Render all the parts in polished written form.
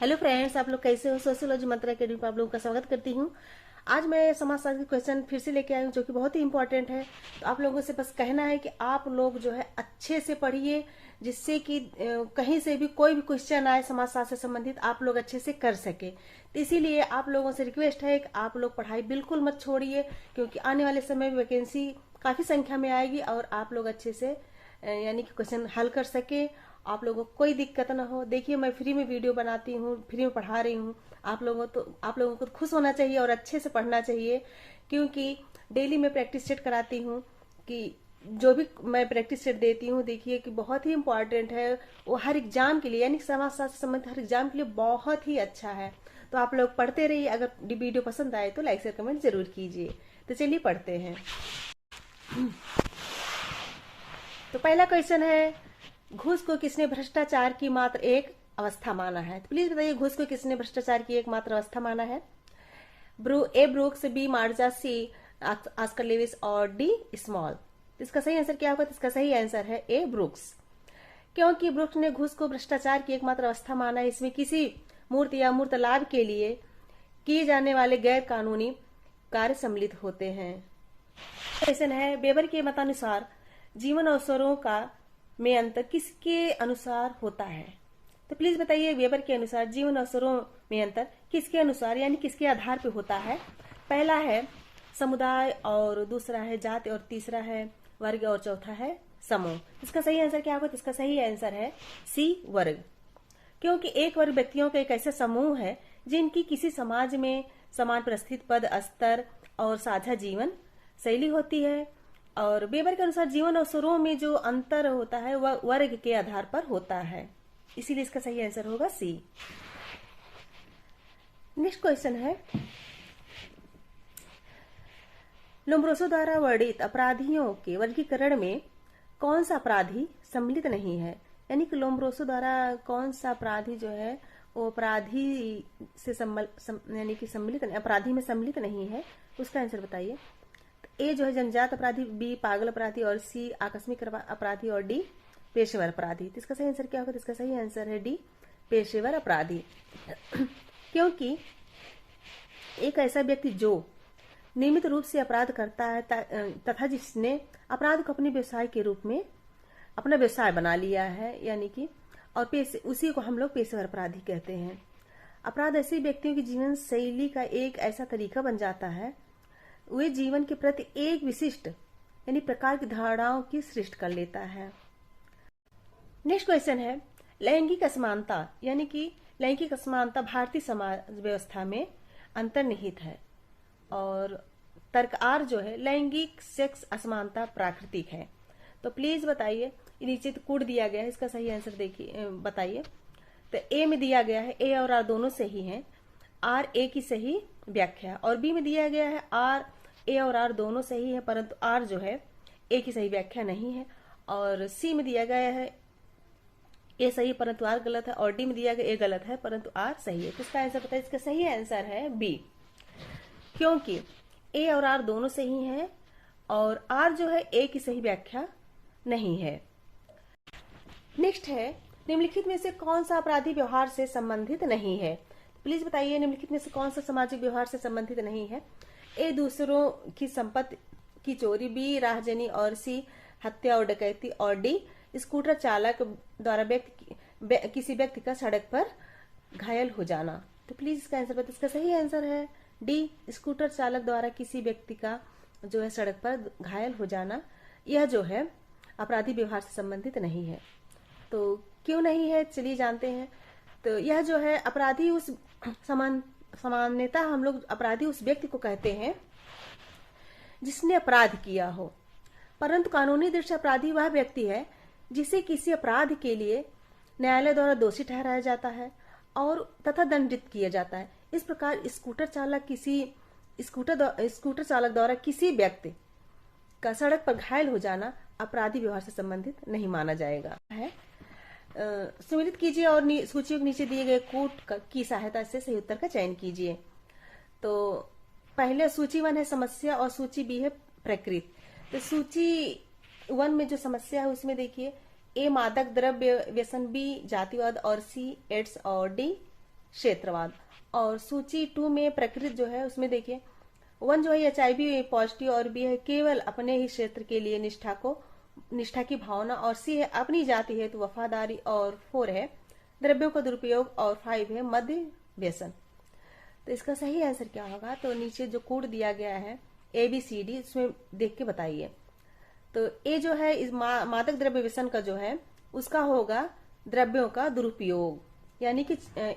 Hello friends, आप लोग कैसे हो। सोशियोलॉजी मंत्र अकेडमी पर आप लोगों का स्वागत करती हूँ। आज मैं समाजशास्त्र के क्वेश्चन फिर से लेके आई हूँ जो कि बहुत ही इंपॉर्टेंट है। तो आप लोगों से बस कहना है कि आप लोग जो है अच्छे से पढ़िए, जिससे कि कहीं से भी कोई भी क्वेश्चन आए समाजशास्त्र से संबंधित आप लोग अच्छे से कर सके। तो इसीलिए आप लोगों से रिक्वेस्ट है कि आप लोग पढ़ाई बिल्कुल मत छोड़िए, क्योंकि आने वाले समय में वैकेंसी काफ़ी संख्या में आएगी और आप लोग अच्छे से यानी कि क्वेश्चन हल कर सके, आप लोगों को कोई दिक्कत ना हो। देखिए, मैं फ्री में वीडियो बनाती हूँ, फ्री में पढ़ा रही हूँ। आप लोगों को खुश होना चाहिए और अच्छे से पढ़ना चाहिए, क्योंकि डेली मैं प्रैक्टिस सेट कराती हूँ कि जो भी मैं प्रैक्टिस सेट देती हूँ, देखिए कि बहुत ही इम्पोर्टेंट है। वो हर एग्जाम के लिए यानी समाजशास्त्र से संबंधित हर एग्जाम के लिए बहुत ही अच्छा है। तो आप लोग पढ़ते रहिए। अगर वीडियो पसंद आए तो लाइक शेयर कमेंट जरूर कीजिए। तो चलिए पढ़ते हैं। तो पहला क्वेश्चन है, घूस को किसने भ्रष्टाचार की मात्र एक अवस्था माना है। तो प्लीज बताइए, घूस को किसने भ्रष्टाचार की एक मात्र अवस्था माना है। ए ब्रूक्स, बी मार्जा, सी ऑस्कर लेविस और डी स्मॉल। इसका सही आंसर क्या होगा। तो इसका सही आंसर है ए ब्रूक्स, क्योंकि ब्रूक्स ने घूस को भ्रष्टाचार की एकमात्र अवस्था माना है। इसमें किसी मूर्त या मूर्त लाभ के लिए किए जाने वाले गैर कानूनी कार्य सम्मिलित होते हैं। क्वेश्चन है, बेबर के मतानुसार जीवन अवसरों का में अंतर किसके अनुसार होता है। तो प्लीज बताइए, वेबर के अनुसार जीवन अवसरों में अंतर किसके अनुसार यानी किसके आधार पे होता है। पहला है समुदाय, और दूसरा है जाति, और तीसरा है वर्ग, और चौथा है समूह। इसका सही आंसर क्या होगा। तो इसका सही आंसर है सी वर्ग, क्योंकि एक वर्ग व्यक्तियों का एक ऐसा समूह है जिनकी किसी समाज में समान परिस्थिति, पद, स्तर और साझा जीवन शैली होती है। और वेबर के अनुसार जीवन अवसरों में जो अंतर होता है वह वर्ग के आधार पर होता है, इसीलिए इसका सही आंसर होगा सी। नेक्स्ट क्वेश्चन है, लोम्ब्रोसो द्वारा वर्णित अपराधियों के वर्गीकरण में कौन सा अपराधी सम्मिलित नहीं है। यानी कि लोम्ब्रोसो द्वारा कौन सा अपराधी जो है वो अपराधी से यानी कि सम्मिलित अपराधी में सम्मिलित नहीं है, उसका आंसर बताइए। ए जो है जनजात अपराधी, बी पागल अपराधी, और सी आकस्मिक अपराधी, और डी पेशेवर अपराधी। तो इसका सही आंसर क्या होगा। तो इसका सही आंसर है डी पेशेवर अपराधी, क्योंकि एक ऐसा व्यक्ति जो नियमित रूप से अपराध करता है तथा जिसने अपराध को अपने व्यवसाय के रूप में अपना व्यवसाय बना लिया है, यानी कि और उसी को हम लोग पेशेवर अपराधी कहते हैं। अपराध ऐसे व्यक्तियों की जीवन शैली का एक ऐसा तरीका बन जाता है, वे जीवन के प्रति एक विशिष्ट यानी प्रकार की धारणाओं की सृष्टि कर लेता है। नेक्स्ट क्वेश्चन है, लैंगिक असमानता यानी कि लैंगिक असमानता भारतीय समाज व्यवस्था में अंतर्निहित है। और तर्क आर जो है, लैंगिक सेक्स असमानता प्राकृतिक है। तो प्लीज बताइए, नीचे तो कोड दिया गया है, इसका सही आंसर देखिए बताइए। तो ए में दिया गया है ए और आर दोनों सही हैं, आर ए की सही व्याख्या, और बी में दिया गया है आर ए और आर दोनों सही है परंतु आर जो है ए की सही व्याख्या नहीं है, और सी में दिया गया है ए सही परंतु आर गलत है, और डी में दिया गया ए गलत है परंतु आर सही है। तो इसका आंसर बताइए। इसका सही आंसर है बी, क्योंकि ए और आर दोनों सही हैं और आर जो है ए की सही व्याख्या नहीं है। नेक्स्ट है, निम्नलिखित में से कौन सा आपराधिक व्यवहार से संबंधित नहीं है। प्लीज बताइए, निम्नलिखित में से कौन सा सामाजिक व्यवहार से संबंधित नहीं है। ए दूसरों की संपत्ति की चोरी, बी राहजनी, और सी हत्या और डकैती, और डी स्कूटर चालक द्वारा किसी व्यक्ति का सड़क पर घायल हो जाना। तो प्लीज इसका आंसर बताइए। इसका सही आंसर है डी, स्कूटर चालक द्वारा किसी व्यक्ति का जो है सड़क पर घायल हो जाना, यह जो है अपराधी व्यवहार से संबंधित नहीं है। तो क्यों नहीं है, चलिए जानते हैं। तो यह जो है अपराधी उस सामान्यतः हम लोग अपराधी उस व्यक्ति को कहते हैं जिसने अपराध किया हो, परंतु कानूनी दृष्टि से अपराधी वह व्यक्ति है जिसे किसी अपराध के लिए न्यायालय द्वारा दोषी ठहराया जाता है और तथा दंडित किया जाता है। इस प्रकार स्कूटर चालक द्वारा किसी व्यक्ति का सड़क पर घायल हो जाना अपराधी व्यवहार से संबंधित नहीं माना जाएगा है। सम्मिलित कीजिए और सूची के नीचे दिए गए कोट की सहायता से सही उत्तर का चयन कीजिए। तो पहले सूची 1 है समस्या और सूची बी है प्रकृति। तो सूची 1 में जो समस्या है उसमें देखिए, ए मादक द्रव्य व्यसन, बी जातिवाद, और सी एड्स, और डी क्षेत्रवाद। और सूची 2 में प्रकृत जो है उसमें देखिए 1 जो है HIV पॉजिटिव, और B है केवल अपने ही क्षेत्र के लिए निष्ठा की भावना, और C है अपनी जाति हेतु वफादारी, और 4 है द्रव्यों का दुरुपयोग, और 5 है मध्य व्यसन। तो इसका सही आंसर क्या होगा? तो नीचे जो कोड दिया गया है ABCD, इसमें देख के बताइए। तो ए जो है इस मादक द्रव्य व्यसन का जो है उसका होगा द्रव्यों का दुरुपयोग, यानी कि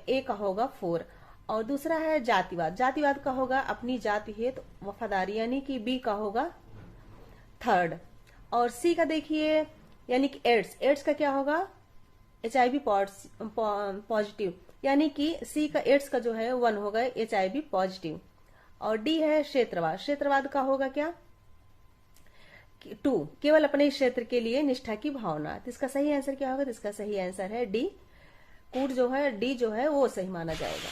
ए का होगा 4। और दूसरा है जातिवाद, जातिवाद का होगा अपनी जाति हेतु वफादारी, यानी कि बी का होगा 3rd। और सी का देखिए यानी कि एड्स का क्या होगा? HIV पॉजिटिव, यानी कि सी का एड्स का जो है 1 होगा HIV पॉजिटिव। और डी है क्षेत्रवाद, क्षेत्रवाद का होगा क्या? 2 केवल अपने क्षेत्र के लिए निष्ठा की भावना। तो इसका सही आंसर क्या होगा? तो इसका सही आंसर है डी। कूट जो है डी जो है वो सही माना जाएगा।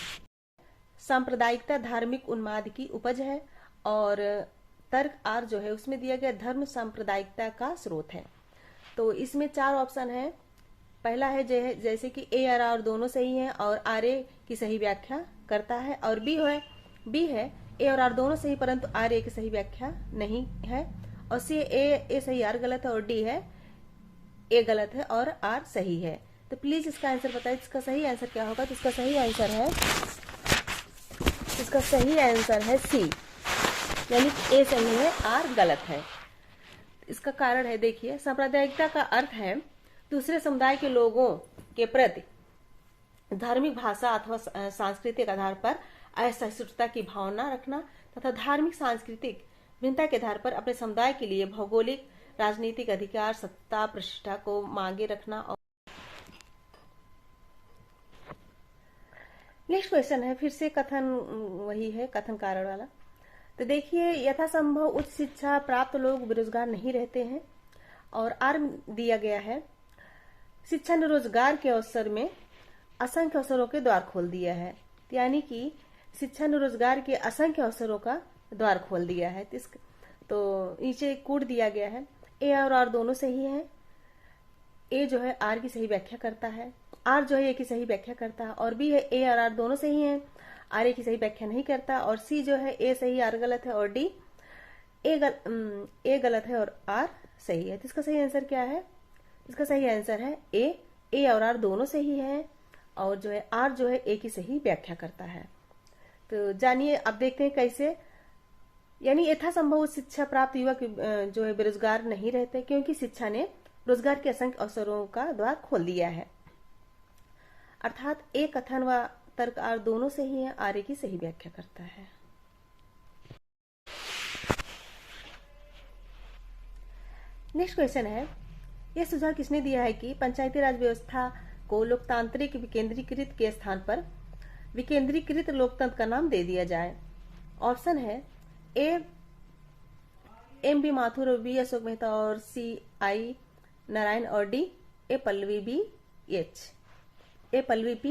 सांप्रदायिकता धार्मिक उन्माद की उपज है, और तर्क आर जो है उसमें दिया गया धर्म सांप्रदायिकता का स्रोत है। तो इसमें 4 ऑप्शन है। पहला है जैसे कि ए और आर दोनों सही हैं और आर ए की सही व्याख्या करता है, और बी है ए और आर दोनों सही परंतु आर ए की सही व्याख्या नहीं है, और सी ए सही आर गलत है, और डी है ए गलत है और आर सही है। तो प्लीज इसका आंसर बताइए, इसका सही आंसर क्या होगा? तो इसका सही आंसर है सी, यानी कि ए सही है आर गलत है। इसका कारण है देखिए, सांप्रदायिकता का अर्थ है दूसरे समुदाय के लोगों के प्रति धार्मिक, भाषा अथवा सांस्कृतिक आधार पर असहिष्णुता की भावना रखना, तथा धार्मिक सांस्कृतिक भिन्नता के आधार पर अपने समुदाय के लिए भौगोलिक राजनीतिक अधिकार, सत्ता, प्रतिष्ठा को मांगे रखना। और नेक्स्ट क्वेश्चन है फिर से कथन, वही है कथन कारण वाला। तो देखिए, यथासंभव उच्च शिक्षा प्राप्त लोग बेरोजगार नहीं रहते हैं, और आर दिया गया है शिक्षा ने रोजगार के अवसर में असंख्य अवसरों के द्वार खोल दिया है, यानी कि शिक्षा ने रोजगार के असंख्य अवसरों का द्वार खोल दिया है। तो नीचे कोड दिया गया है, ए और आर दोनों सही है। ए जो है आर की सही व्याख्या करता है, आर जो है ए की सही व्याख्या करता है, और बी है ए और आर दोनों सही हैं, आर ए की सही व्याख्या नहीं करता, और सी जो है ए सही आर गलत है, और डी ए गलत है और आर सही है। तो इसका सही आंसर क्या है? इसका सही आंसर है ए और आर दोनों सही है, और जो है आर जो है ए की सही व्याख्या करता है। तो जानिए, अब देखते हैं कैसे। यानी यथासंभव शिक्षा प्राप्त युवक जो है बेरोजगार नहीं रहते, क्योंकि शिक्षा ने रोजगार के असंख्य अवसरों का द्वार खोल दिया है। अर्थात ए कथन व तर्क आर दोनों सही है, आर ए की सही व्याख्या करता है। नेक्स्ट क्वेश्चन है, यह सुझाव किसने दिया है कि पंचायती राज व्यवस्था को लोकतांत्रिक विकेंद्रीकृत के स्थान पर विकेंद्रीकृत लोकतंत्र का नाम दे दिया जाए? ऑप्शन है ए एम बी माथुर, और बी अशोक मेहता, और सी आई नारायण, और D A Pallavi P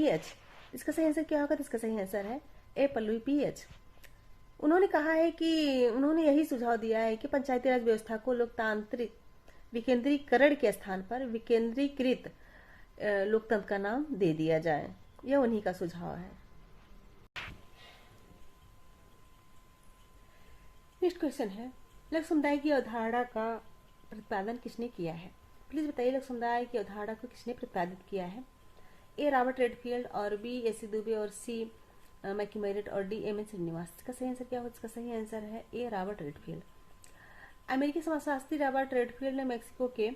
H. इसका सही आंसर क्या होगा? तो इसका सही आंसर है ए पल्लवी पी एच। उन्होंने कहा है कि उन्होंने यही सुझाव दिया है कि पंचायती राज व्यवस्था को लोकतांत्रिक विकेंद्रीकरण के स्थान पर विकेंद्रीकृत लोकतंत्र का नाम दे दिया जाए। यह उन्हीं का सुझाव है। नेक्स्ट क्वेश्चन है, लघु समुदाय की अवधारणा का प्रतिपादन किसने किया है? प्लीज बताइए, लघु समुदाय की अवधारणा को किसने प्रतिपादित किया है? ए रॉबर्ट रेडफील्ड, और बी एसी दुबे, और सी मैक्यू मेरिट, और डी एम एन श्रीनिवास। इसका सही आंसर क्या होगा? इसका सही आंसर है ए रॉबर्ट रेडफील्ड। अमेरिकी समाजशास्त्री रॉबर्ट रेडफील्ड ने मैक्सिको के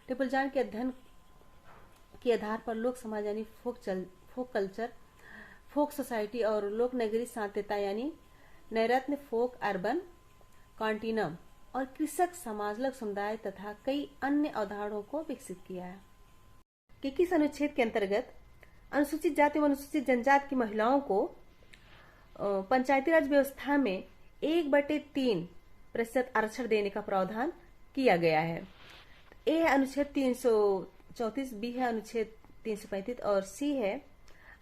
टिपलजान के अध्ययन के आधार पर लोक समाज यानी फोक कल्चर, फोक सोसाइटी, और लोक नगरी शांतता यानी नैरत्न फोक अर्बन कॉन्टिनम, और कृषक समाज लघु समुदाय तथा कई अन्य अवधारणाओं को विकसित किया है। कि किस अनुच्छेद के अंतर्गत अनुसूचित जाति व अनुसूचित जनजाति की महिलाओं को पंचायती राज व्यवस्था में 1/3% आरक्षण देने का प्रावधान किया गया है? ए है अनुच्छेद 334, बी है अनुच्छेद 335, और सी है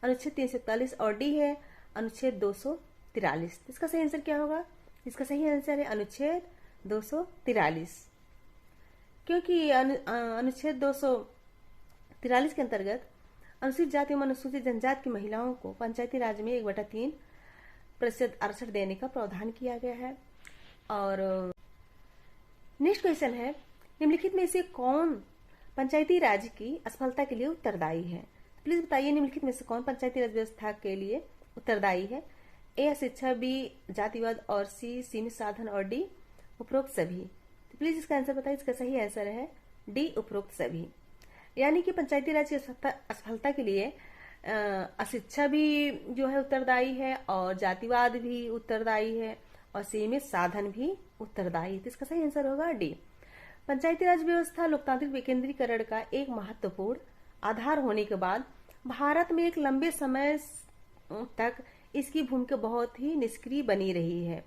अनुच्छेद 341, और डी है अनुच्छेद 243। इसका सही आंसर क्या होगा? इसका सही आंसर है अनुच्छेद 243, क्योंकि अनुच्छेद 243 के अंतर्गत अनुसूचित जाति एवं अनुसूचित जनजाति की महिलाओं को पंचायती राज में 1/3% आरक्षण देने का प्रावधान किया गया है। और नेक्स्ट क्वेश्चन है, निम्नलिखित में से कौन पंचायती राज की असफलता के लिए उत्तरदायी है? प्लीज बताइए, निम्नलिखित में से कौन पंचायती राज व्यवस्था के लिए उत्तरदायी है? ए अशिक्षा, बी जातिवाद, और सी सीमित साधन, और डी उपरोक्त सभी। तो प्लीज इसका आंसर बताइए। इसका सही आंसर है डी उपरोक्त सभी। यानी कि पंचायती राज की असफलता के लिए अशिक्षा भी जो है उत्तरदायी है, और जातिवाद भी उत्तरदायी है, और सीमित साधन भी उत्तरदायी। तो इसका सही आंसर होगा डी। पंचायती राज व्यवस्था लोकतांत्रिक विकेंद्रीकरण का एक महत्वपूर्ण आधार होने के बाद भारत में एक लंबे समय तक इसकी भूमिका बहुत ही निष्क्रिय बनी रही है।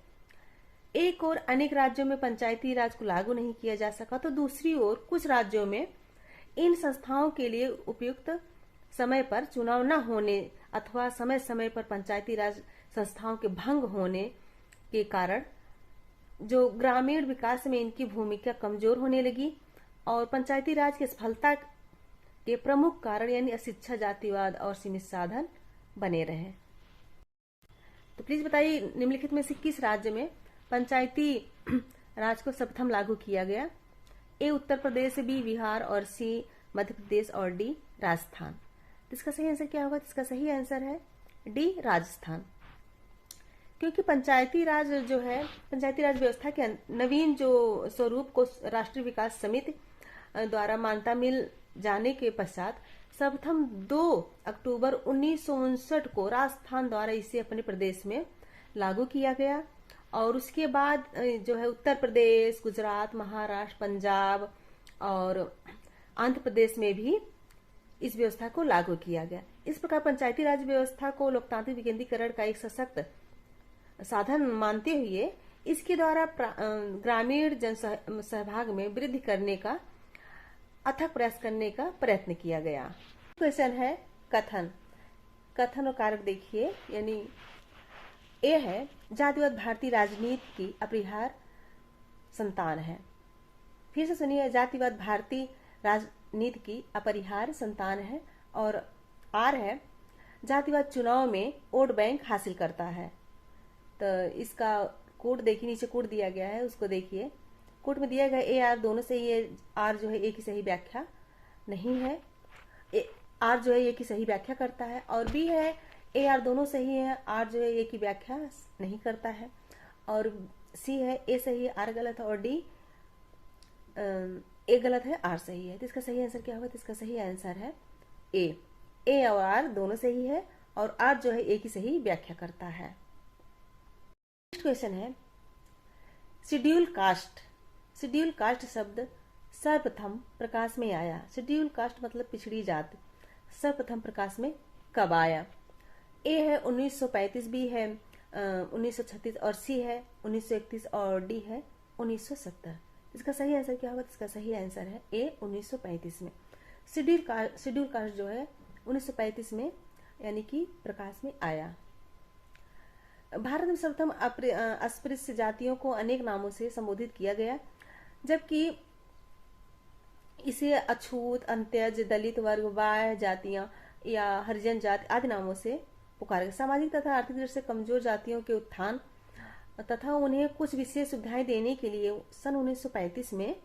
एक ओर अनेक राज्यों में पंचायती राज को लागू नहीं किया जा सका, तो दूसरी ओर कुछ राज्यों में इन संस्थाओं के लिए उपयुक्त समय पर चुनाव न होने अथवा समय समय पर पंचायती राज संस्थाओं के भंग होने के कारण जो ग्रामीण विकास में इनकी भूमिका कमजोर होने लगी, और पंचायती राज की असफलता के प्रमुख कारण यानी अशिक्षा, जातिवाद और सीमित साधन बने रहे। तो प्लीज बताइए, निम्नलिखित में से किस राज्य में पंचायती राज को सर्वप्रथम लागू किया गया? ए उत्तर प्रदेश, बी बिहार, और सी मध्य प्रदेश, और डी राजस्थान। तो इसका सही आंसर क्या होगा? इसका सही आंसर है डी राजस्थान। क्योंकि पंचायती राज जो है, पंचायती राज व्यवस्था के नवीन जो स्वरूप को राष्ट्रीय विकास समिति द्वारा मान्यता मिल जाने के पश्चात सर्वप्रथम 2 अक्टूबर 1959 को राजस्थान द्वारा इसे अपने प्रदेश में लागू किया गया, और उसके बाद जो है उत्तर प्रदेश, गुजरात, महाराष्ट्र, पंजाब और आंध्र प्रदेश में भी इस व्यवस्था को लागू किया गया। इस प्रकार पंचायती राज व्यवस्था को लोकतांत्रिक विकेंद्रीकरण का एक सशक्त साधन मानते हुए इसके द्वारा ग्रामीण जन सहभाग में वृद्धि करने का अथक प्रयास करने का प्रयत्न किया गया। क्वेश्चन है कथन। कथन और कारक देखिए, यानी ए है जातिवाद भारतीय राजनीति की अपरिहार्य संतान है। फिर से सुनिए, जातिवाद भारतीय राजनीति की अपरिहार्य संतान है। और आर है जातिवाद चुनाव में वोट बैंक हासिल करता है। तो इसका कोड देखिए, नीचे कोड दिया गया है, उसको देखिए। कोड में दिया गया ए आर दोनों से ये आर जो है एक ही सही व्याख्या नहीं है। आर जो है एक ही सही व्याख्या करता है, और बी है ए आर दोनों सही है, आर जो है एक ही व्याख्या नहीं करता है, और सी है ए सही है आर गलत है, और डी ए गलत है आर सही है। तो इसका सही आंसर क्या होगा? तो इसका सही आंसर है ए और आर दोनों सही है, और आर जो है एक ही सही व्याख्या करता है। नेक्स्ट क्वेश्चन है शेड्यूल कास्ट। शेड्यूल कास्ट शब्द सर्वप्रथम प्रकाश में आया। शेड्यूल कास्ट मतलब पिछड़ी जाति। सर्वप्रथम प्रकाश में कब आया? ए है 1935, बी है 1936, और सी है 1931, और डी है 1970। इसका सही आंसर क्या होगा? इसका सही आंसर है ए 1935 में। शेड्यूल कास्ट जो है 1935 में यानी कि प्रकाश में आया। भारत में सर्वप्रथम अस्पृश्य जातियों को अनेक नामों से संबोधित किया गया, जबकि इसे अछूत, अंत्यज, दलित वर्ग, बाह्य जातियां या हरिजन जाति आदि नामों से पुकारा गया। सामाजिक तथा आर्थिक दृष्टि से कमजोर जातियों के उत्थान तथा उन्हें कुछ विशेष सुविधाएं देने के लिए सन 1935 में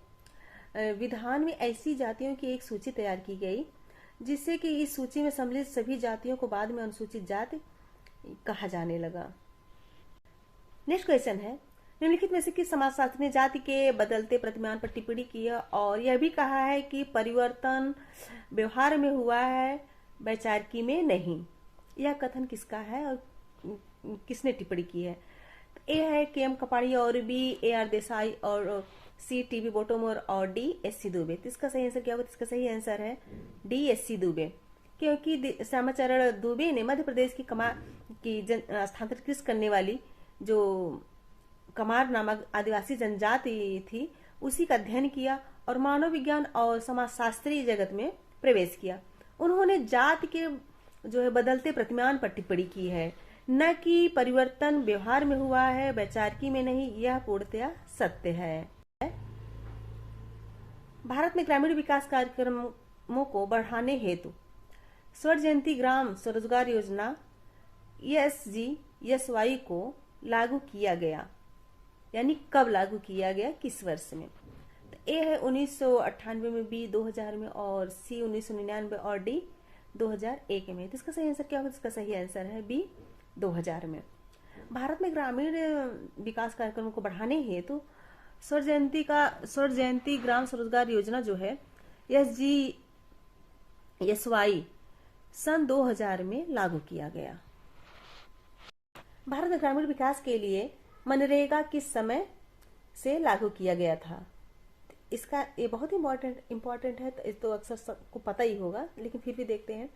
विधान में ऐसी जातियों की एक सूची तैयार की गई, जिससे कि इस सूची में सम्मिलित सभी जातियों को बाद में अनुसूचित जाति कहा जाने लगा। नेक्स्ट क्वेश्चन है निम्नलिखित में से किस समाजशास्त्री ने जाति के बदलते प्रतिमान पर टिप्पणी की है और यह भी कहा है कि परिवर्तन व्यवहार में हुआ है, वैचारिकी में नहीं? यह कथन किसका है और किसने टिप्पणी की है? ए है के एम कपाड़ी, और बी ए आर देसाई, और सी टी बी बोटोमोर, और डी एस सी दुबे। तो इसका सही आंसर क्या होगा? इसका सही आंसर है डी एस सी दुबे, क्योंकि श्यामाचरण दुबे ने मध्य प्रदेश की स्थानांतरित करने वाली जो कमार नामक आदिवासी जनजाति थी उसी का अध्ययन किया और मानव विज्ञान और समाजशास्त्री जगत में प्रवेश किया। उन्होंने जाति के जो है बदलते प्रतिमान पर टिप्पणी की है, न कि परिवर्तन व्यवहार में हुआ है, वैचारिकी में नहीं। यह पूर्णतया सत्य है। भारत में ग्रामीण विकास कार्यक्रमों को बढ़ाने हेतु स्वर्ण जयंती ग्राम स्वरोजगार योजना ESG-SY को लागू किया गया, यानी कब लागू किया गया, किस वर्ष में? तो ए है 1998 में, बी 2000 में, और सी 1999 और डी 2001 में। तो इसका सही आंसर क्या होगा? इसका सही आंसर है बी 2000 में। भारत में ग्रामीण विकास कार्यक्रमों को बढ़ाने हेतु स्वर्ण जयंती ग्राम स्वरोजगार योजना जो है ESG-SY सन 2000 में लागू किया गया। भारत में ग्रामीण विकास के लिए मनरेगा किस समय से लागू किया गया था? इसका ये बहुत इम्पोर्टेंट है, तो अक्सर सबको पता ही होगा, लेकिन फिर भी देखते हैं।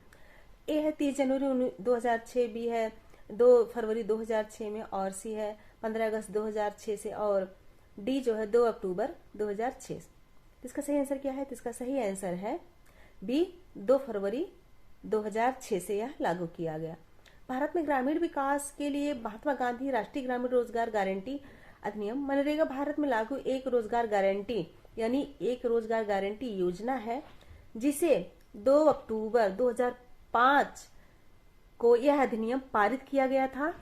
ए है 30 जनवरी 2006, बी है 2 फरवरी 2006 में, और सी है 15 अगस्त 2006 से, और डी जो है 2 अक्टूबर 2006। इसका सही आंसर क्या है? तो इसका सही आंसर है बी 2 फरवरी 2006 से यह लागू किया गया। भारत में ग्रामीण विकास के लिए महात्मा गांधी राष्ट्रीय ग्रामीण रोजगार गारंटी अधिनियम मनरेगा भारत में लागू एक रोजगार गारंटी यानी एक रोजगार गारंटी योजना है, जिसे 2 अक्टूबर 2005 को यह अधिनियम पारित किया गया था।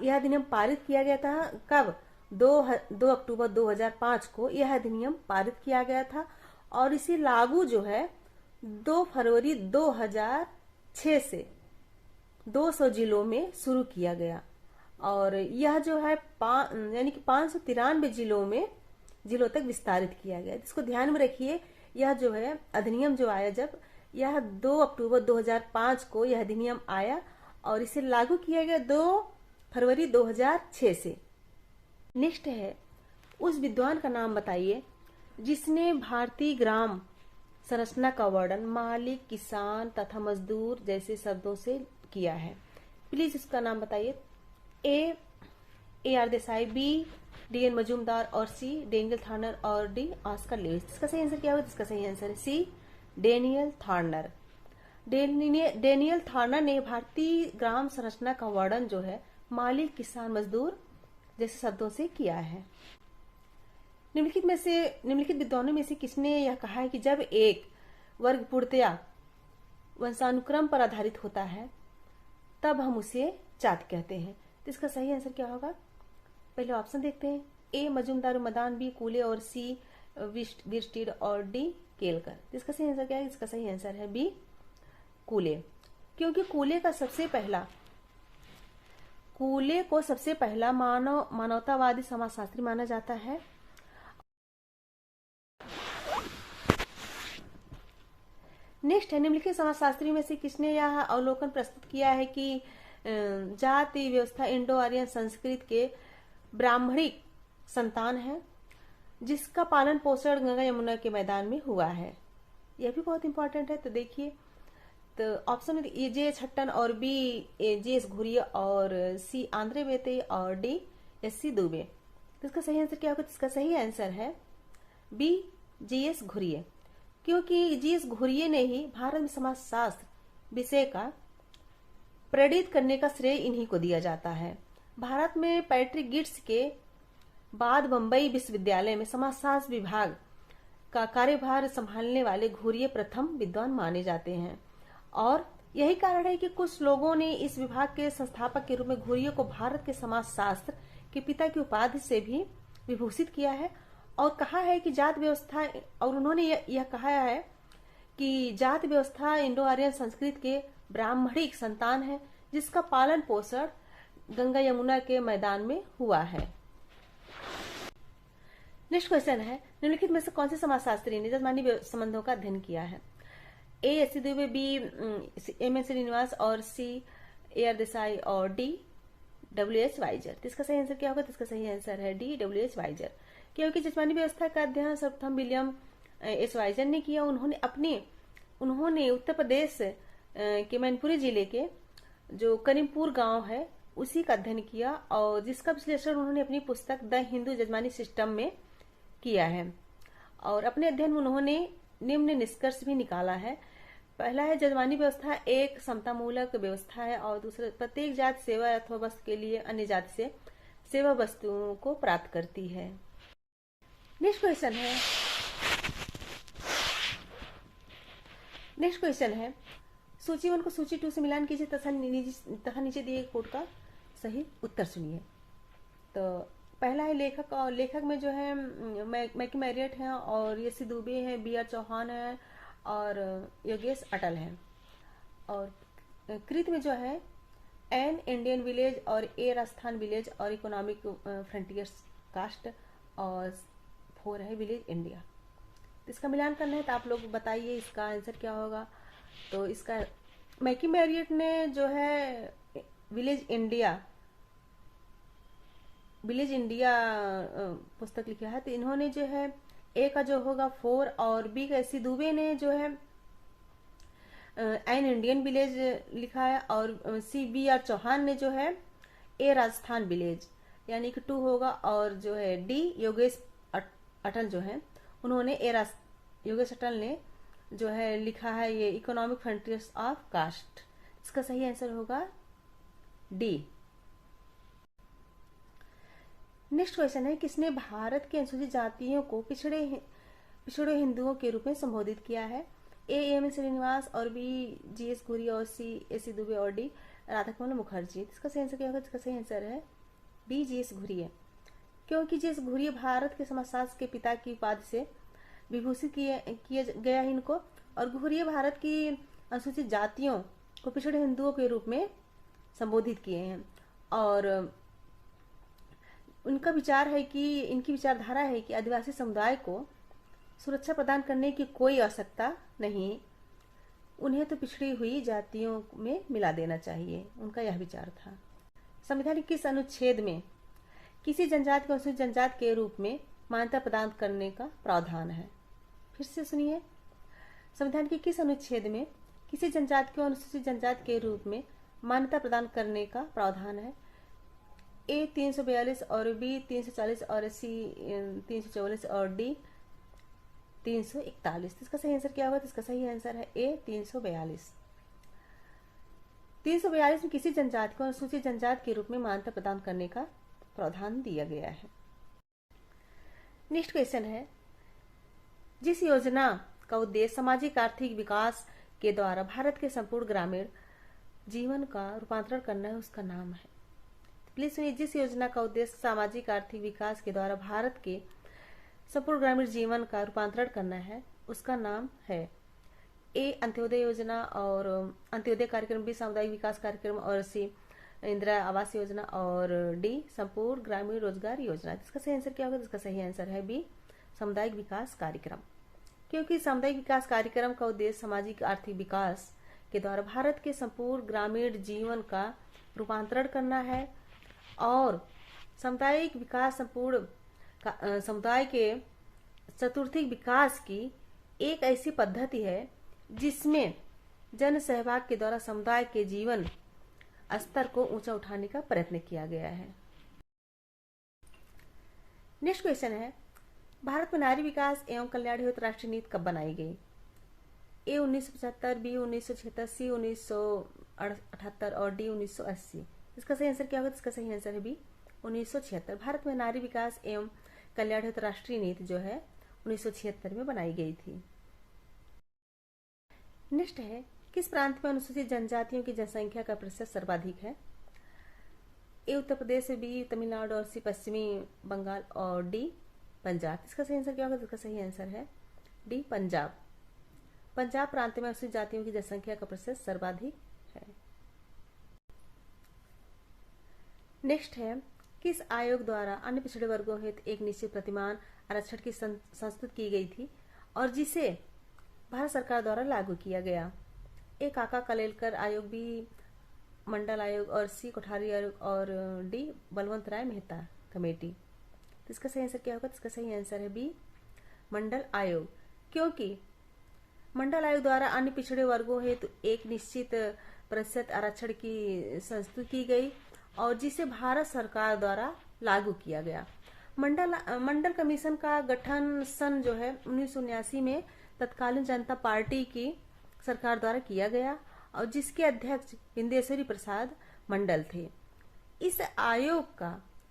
यह अधिनियम पारित किया गया था कब? 2 अक्टूबर 2005 को यह अधिनियम पारित किया गया था, और इसे लागू जो है 2 फरवरी 2006 से 200 जिलों में शुरू किया गया, और यह जो है यानी कि 593 जिलों तक विस्तारित किया गया। इसको ध्यान में रखिए, यह जो है अधिनियम जो आया, जब यह 2 अक्टूबर 2005 को यह अधिनियम आया, और इसे लागू किया गया 2 फरवरी 2006 से। नेक्स्ट है, उस विद्वान का नाम बताइए जिसने भारतीय ग्राम संरचना का वर्णन मालिक, किसान तथा मजदूर जैसे शब्दों से किया है। प्लीज इसका नाम बताइए। A R Desai, B D N Majumdar, और सी डेनियल थार्नर, और डी ऑस्कर लेविस। इसका सही आंसर क्या होगा? इसका सही आंसर है सी डेनियल थार्नर। डेनियल थार्नर ने भारतीय ग्राम संरचना का वर्णन जो है मालिक, किसान, मजदूर जैसे शब्दों से किया है। निम्नलिखित विद्वानों में से किसने यह कहा है कि जब एक वर्ग पूर्णतया वंशानुक्रम पर आधारित होता है तब हम उसे जाति कहते हैं? तो इसका सही आंसर क्या होगा? पहले ऑप्शन देखते हैं। ए मजूमदार मदान, बी कूले, और सी विर्स्टीड, और डी केलकर। तो इसका सही आंसर क्या है? इसका सही आंसर है बी कूले, क्योंकि कूले को सबसे पहला मानवतावादी समाजशास्त्री माना जाता है। नेक्स्ट है, निम्नलिखित समाजशास्त्री में से किसने यह अवलोकन प्रस्तुत किया है कि जाति व्यवस्था इंडो आर्यन संस्कृत के ब्राह्मणिक संतान है, जिसका पालन पोषण गंगा यमुना के मैदान में हुआ है? यह भी बहुत इंपॉर्टेंट है, तो देखिए। तो ऑप्शन ए जे छट्टन, और बी जे एस घुरिया, और सी आंद्रे बेते, और डी एस सी दुबे। तो इसका सही आंसर क्या होगा? इसका सही आंसर है बी जी एस घुरिये, क्योंकि जी एस घुरिये ने ही भारत में समाजशास्त्र विषय का प्रेरित करने का श्रेय इन्हीं को दिया जाता है। भारत में पैट्रिक गिट्स के बाद बंबई विश्वविद्यालय में समाजशास्त्र विभाग का कार्यभार संभालने वाले घुरिये प्रथम विद्वान माने जाते हैं, और यही कारण है कि कुछ लोगों ने इस विभाग के संस्थापक के रूप में घुरिये को भारत के समाजशास्त्र के पिता की उपाधि से भी विभूषित किया है, और कहा है कि जात व्यवस्था, और उन्होंने यह कहा है कि जात व्यवस्था इंडो आर्यन संस्कृत के ब्राह्मणिक संतान है, जिसका पालन पोषण गंगा यमुना के मैदान में हुआ है। नेक्स्ट क्वेश्चन है, निम्नलिखित में से कौन से समाजशास्त्री ने जजमानी संबंधों का अध्ययन किया है? A S C Dubey, B M N Srinivas, और सी ए आर देसाई, और डी डब्ल्यू एच वाइजर। तो इसका सही आंसर क्या होगा? तो इसका सही आंसर है डी डब्ल्यू एच वाइजर, क्योंकि जजमानी व्यवस्था का अध्ययन सर्वप्रथम विलियम एस वाइजर ने किया। उन्होंने उत्तर प्रदेश के मैनपुरी जिले के जो करीमपुर गांव है उसी का अध्ययन किया, और जिसका विश्लेषण उन्होंने अपनी पुस्तक द हिंदू जजमानी सिस्टम में किया है। और अपने अध्ययन में उन्होंने निम्न निष्कर्ष भी निकाला है। पहला है, जजमानी व्यवस्था एक समतामूलक व्यवस्था है, और दूसरा, प्रत्येक जाति सेवा अथवा वस्तु के लिए अन्य जाति से सेवा वस्तुओं को प्राप्त करती है। नेक्स्ट क्वेश्चन है, नेक्स्ट क्वेश्चन है, सूची 1 को सूची 2 से मिलान कीजिए तथा नीचे दिए कोड का सही उत्तर सुनिए। तो पहला है लेखक, और लेखक में जो है मैकी मैरियट है, और यसी दुबे है, बी आर चौहान है, और योगेश अटल है। और कृत में जो है एन इंडियन विलेज, और ए राजस्थान विलेज, और इकोनॉमिक फ्रंटियर्स कास्ट, और 4 है विलेज इंडिया। तो इसका मिलान करना है, तो आप लोग बताइए इसका आंसर क्या होगा। तो इसका मैकी मैरियट ने जो है विलेज इंडिया पुस्तक लिखा है, तो इन्होंने जो है ए का जो होगा 4, और बी का एसी दुबे ने जो है एन इंडियन विलेज लिखा है, और सी बी आर चौहान ने जो है ए राजस्थान विलेज यानी कि 2 होगा, और जो है डी योगेश अटल जो है उन्होंने योगेश अटल ने जो है लिखा है ये इकोनॉमिक फ्रंटियर्स ऑफ कास्ट। इसका सही आंसर होगा डी। नेक्स्ट क्वेश्चन है, किसने भारत के अनुसूचित जातियों को पिछड़े हिंदुओं के रूप में संबोधित किया है। ए एम श्रीनिवास, और बी जी एस घुरी, और सी एसी दुबे, और डी राधाकमल मुखर्जी। इसका सही आंसर क्या होगा। इसका सही आंसर है डी जी एस घुरी है, क्योंकि जी एस घुरी भारत के समाजशास्त्र के पिता की उपाधि से विभूषित किया गया इनको, और घुरी भारत की अनुसूचित जातियों को पिछड़े हिंदुओं के रूप में संबोधित किए हैं। और उनका विचार है कि इनकी विचारधारा है कि आदिवासी समुदाय को सुरक्षा प्रदान करने की कोई आवश्यकता नहीं, उन्हें तो पिछड़ी हुई जातियों में मिला देना चाहिए, उनका यह विचार था। संविधान के किस अनुच्छेद में किसी जनजाति को अनुसूचित जनजाति के रूप में मान्यता प्रदान करने का प्रावधान है। फिर से सुनिए, संविधान के किस अनुच्छेद में किसी जनजाति को अनुसूचित जनजाति के रूप में मान्यता प्रदान करने का प्रावधान है। ए 342, और बी 340, और सी 344, और डी 341। इसका सही आंसर क्या होगा। तो इसका सही आंसर है ए 342। 342 में किसी जनजाति को अनुसूचित जनजाति के रूप में मान्यता प्रदान करने का प्रावधान दिया गया है। नेक्स्ट क्वेश्चन है, जिस योजना का उद्देश्य सामाजिक आर्थिक विकास के द्वारा भारत के संपूर्ण ग्रामीण जीवन का रूपांतरण करना है, उसका नाम है। प्लीज सुनिए, जिस योजना का उद्देश्य सामाजिक आर्थिक विकास के द्वारा भारत के संपूर्ण ग्रामीण जीवन का रूपांतरण करना है, उसका नाम है। ए अंत्योदय योजना, और अंत्योदय कार्यक्रम, बी सामुदायिक विकास कार्यक्रम, और सी इंदिरा आवास योजना, और डी संपूर्ण ग्रामीण रोजगार योजना। इसका सही आंसर क्या होगा। इसका सही आंसर है बी सामुदायिक विकास कार्यक्रम, क्योंकि सामुदायिक विकास कार्यक्रम का उद्देश्य सामाजिक आर्थिक विकास के द्वारा भारत के संपूर्ण ग्रामीण जीवन का रूपांतरण करना है, और सामुदायिक विकास संपूर्ण समुदाय के चतुर्थिक विकास की एक ऐसी पद्धति है जिसमें जन सहभाग के द्वारा समुदाय के जीवन स्तर को ऊंचा उठाने का प्रयत्न किया गया है। नेक्स्ट क्वेश्चन है, भारत में नारी विकास एवं कल्याण हेतु राष्ट्रीय नीति कब बनाई गई। ए 1975, बी 1976, सी 1978, और डी 1980। इसका सही आंसर क्या होगा। इसका सही आंसर है बी 1976। भारत में नारी विकास एवं कल्याण हेतु राष्ट्रीय नीति जो है 1976 में बनाई गई थी। नेक्स्ट है, किस प्रांत में अनुसूचित जनजातियों की जनसंख्या का प्रतिशत सर्वाधिक है। ए उत्तर प्रदेश, बी तमिलनाडु, और सी पश्चिमी बंगाल, और डी पंजाब। इसका सही आंसर क्या होगा। इसका सही आंसर है डी पंजाब। पंजाब प्रांत में अनुसूचित जातियों की जनसंख्या का प्रतिशत सर्वाधिक है। नेक्स्ट है, किस आयोग द्वारा अन्य पिछड़े वर्गों हेतु एक निश्चित प्रतिमान आरक्षण की संस्तुत की गई थी और जिसे भारत सरकार द्वारा लागू किया गया। ए काका कलेलकर आयोग, बी मंडल आयोग, और सी कोठारी आयोग, और डी बलवंत राय मेहता कमेटी। तो इसका सही आंसर क्या होगा। इसका सही आंसर है बी मंडल आयोग, क्योंकि मंडल आयोग द्वारा अन्य पिछड़े वर्गों हेतु एक निश्चित प्रतिशत आरक्षण की संस्तुति की गई और जिसे भारत सरकार द्वारा लागू किया गया। मंडल कमीशन का गठन सन जो है 1979 में तत्कालीन जनता पार्टी की सरकार द्वारा किया गया और जिसके अध्यक्ष विंदेश्वरी प्रसाद मंडल थे। इस आयोग का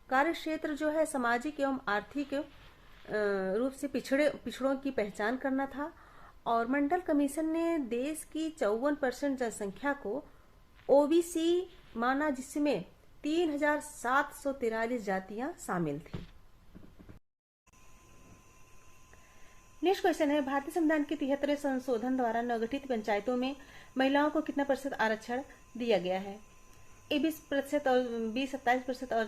कार्य क्षेत्र जो है सामाजिक एवं आर्थिक रूप से पिछड़ों की पहचान करना था और मंडल कमीशन ने देश की 54% जनसंख्या को ओबीसी माना, जिसमें 3743 जातियां शामिल थी। नेक्स्ट क्वेश्चन है, भारतीय संविधान के 73वें संशोधन द्वारा नवगठित पंचायतों में महिलाओं को कितना प्रतिशत आरक्षण दिया गया है? ए 20% और बी 27% और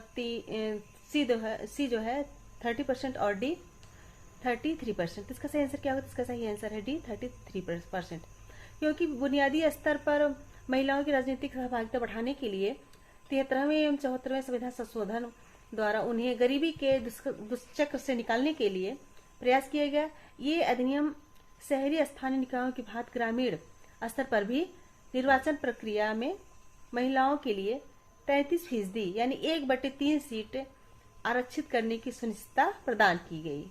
सी जो है 30% और डी 33%। इसका सही आंसर क्या होगा? इसका सही आंसर है डी 33%। क्योंकि बुनियादी स्तर पर महिलाओं की राजनीतिक सहभागिता बढ़ाने के लिए 73वें एवं 74वें संविधान संशोधन द्वारा उन्हें गरीबी के दुष्चक्र से निकालने के लिए प्रयास किया गया। ये अधिनियम शहरी स्थानीय निकायों की भांति ग्रामीण स्तर पर भी निर्वाचन प्रक्रिया में महिलाओं के लिए 33% यानी 1/3 सीट आरक्षित करने की सुनिश्चितता प्रदान की गई।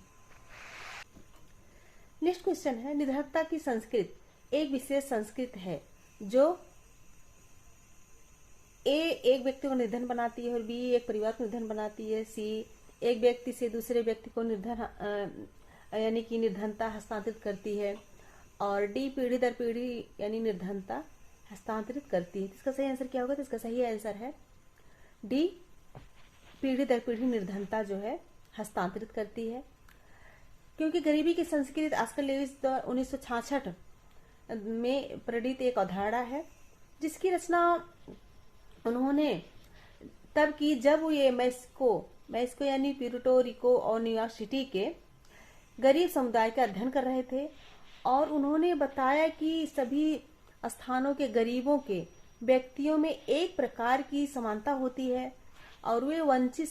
नेक्स्ट क्वेश्चन है, निधनता की संस्कृत एक विशेष संस्कृत है जो ए एक व्यक्ति को निर्धन बनाती है और बी एक परिवार को निर्धन बनाती है, सी एक व्यक्ति से दूसरे व्यक्ति को निर्धन यानी कि निर्धनता हस्तांतरित करती है, और डी पीढ़ी दर पीढ़ी यानी निर्धनता हस्तांतरित करती है। इसका सही आंसर क्या होगा? तो इसका सही आंसर है डी पीढ़ी दर पीढ़ी निर्धनता जो है हस्तांतरित करती है। क्योंकि गरीबी की संस्कृति ऑस्कर लेविस 1966 में प्रणीत एक अवधारणा है, जिसकी रचना उन्होंने तब की जब ये मैक्सिको यानी प्यूर्टो रिको और न्यूयॉर्क सिटी के गरीब समुदाय का अध्ययन कर रहे थे, और उन्होंने बताया कि सभी स्थानों के गरीबों के व्यक्तियों में एक प्रकार की समानता होती है और वे वंचित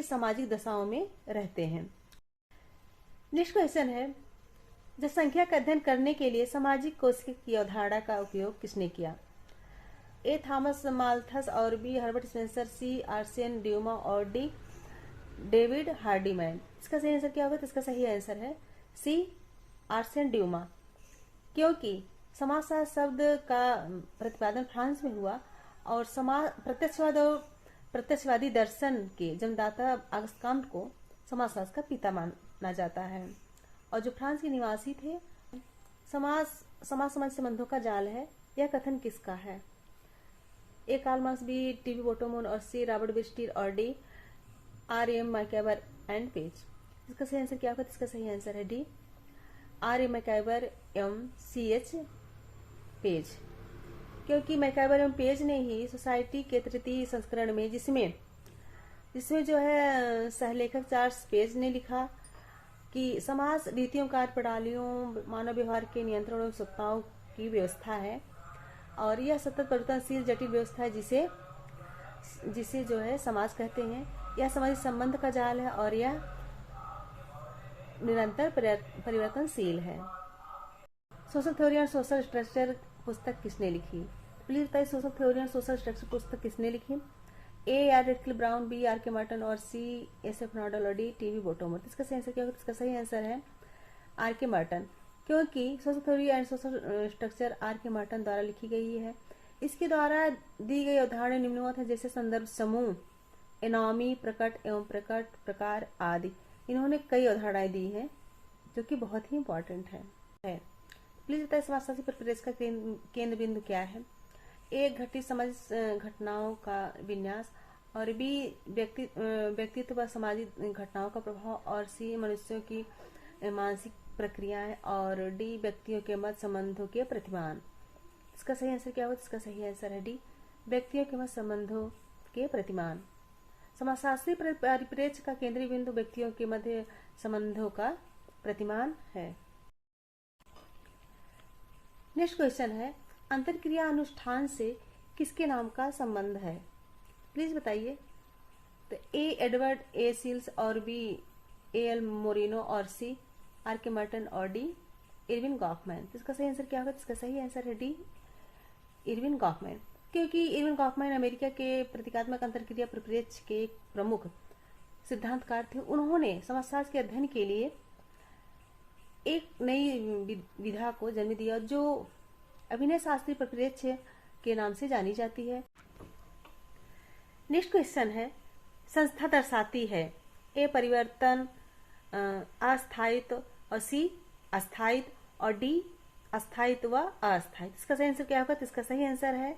सामाजिक दशाओं में रहते हैं। नेक्स्ट क्वेश्चन है, जनसंख्या का अध्ययन करने के लिए सामाजिक कोशिका की अवधारणा का उपयोग किसने किया? ए थॉमस माल्थस और बी हर्बर्ट स्पेंसर, सी आर्सेन ड्यूमा और डी डेविड हार्डीमैन। इसका सही आंसर क्या होगा? तो इसका सही आंसर है सी आर्सेन ड्यूमा। क्योंकि समाजशास्त्र शब्द का प्रतिपादन फ्रांस में हुआ और प्रत्यक्षवादी दर्शन के जन्मदाता अगस्त कांट को समाजशास्त्र का पिता माना जाता है, और जो फ्रांस के निवासी थे। समाज संबंधों का जाल है, यह कथन किसका है? A Karl Marx, B TV Bottomore और सी रॉबर्ट बिस्टीर और D R M. MacIver and Page. इसका सही आंसर क्या होगा? इसका सही आंसर है डी आर.एम. मैकइवर एवं सी.एच. पेज। क्योंकि मैकइवर एवं पेज ने ही सोसाइटी के तृतीय संस्करण में, जिसमें जो है सहलेखक चार्ल्स पेज ने लिखा कि समाज रीतियों, कार्य प्रणालियों, मानव व्यवहार के नियंत्रण और सत्ताओं की व्यवस्था है, और यह सतत परिवर्तनशील जटिल व्यवस्था है जिसे जो है समाज कहते हैं। यह सामाजिक संबंध का जाल है और यह निरंतर परिवर्तनशील है। Social theory and social structure पुस्तक किसने लिखी? प्लीज बताइए, social theory and social structure पुस्तक किसने लिखी? A R Radcliffe Brown, B R K Merton और सी एस एफ नॉडल और डी टीवी बोटोमर। इसका सही आंसर क्या होगा? इसका सही आंसर है आर के मार्टन। क्योंकि social theory and social structure R K Merton द्वारा लिखी गई है। इसके द्वारा दी गई उदाहरण निम्नवत है, जैसे संदर्भ समूह, एनॉमी, प्रकट एवं प्रकट प्रकार आदि। इन्होंने कई उदाहरणाएं दी हैं जो कि बहुत ही इंपॉर्टेंट है। प्लीज बताइए, समाजशास्त्री परिप्रेक्ष्य का केंद्र बिंदु क्या है? ए घटित समाज घटनाओं का विन्यास, और बी व्यक्तित्व व सामाजिक घटनाओं का प्रभाव, और सी मनुष्यों की मानसिक प्रक्रियाएं, और डी व्यक्तियों के मत संबंधों के प्रतिमान। इसका सही आंसर क्या होगा? इसका सही आंसर है डी व्यक्तियों के मत संबंधों के प्रतिमान। समाजशास्त्री परिप्रेक्ष्य का केंद्रीय बिंदु व्यक्तियों के मध्य संबंधों का प्रतिमान है। नेक्स्ट क्वेश्चन है, अंतरक्रिया अनुष्ठान से किसके नाम का संबंध है? प्लीज बताइए। तो ए एडवर्ड ए सील्स और बी ए एल मोरिनो और सी आर के मार्टन और डी इरविन गॉफमैन। इसका सही आंसर क्या होगा? इसका सही आंसर है डी इरविन गॉफमैन। क्योंकि इरविन गॉफमैन अमेरिका के प्रतीकात्मक अंतरक्रिया परिप्रेक्ष्य के एक प्रमुख सिद्धांतकार थे। उन्होंने समाजशास्त्र के अध्ययन के लिए एक नई विधा को जन्म दिया जो अभिनय शास्त्री परिप्रेक्ष्य के नाम से जानी जाती है। नेक्स्ट क्वेश्चन है, संस्था दर्शाती है ए परिवर्तन, अस्थायित्व और सी अस्थायित्व और डी अस्थायित्व व अस्थायित्व। इसका सही आंसर क्या होगा? तो इसका सही आंसर है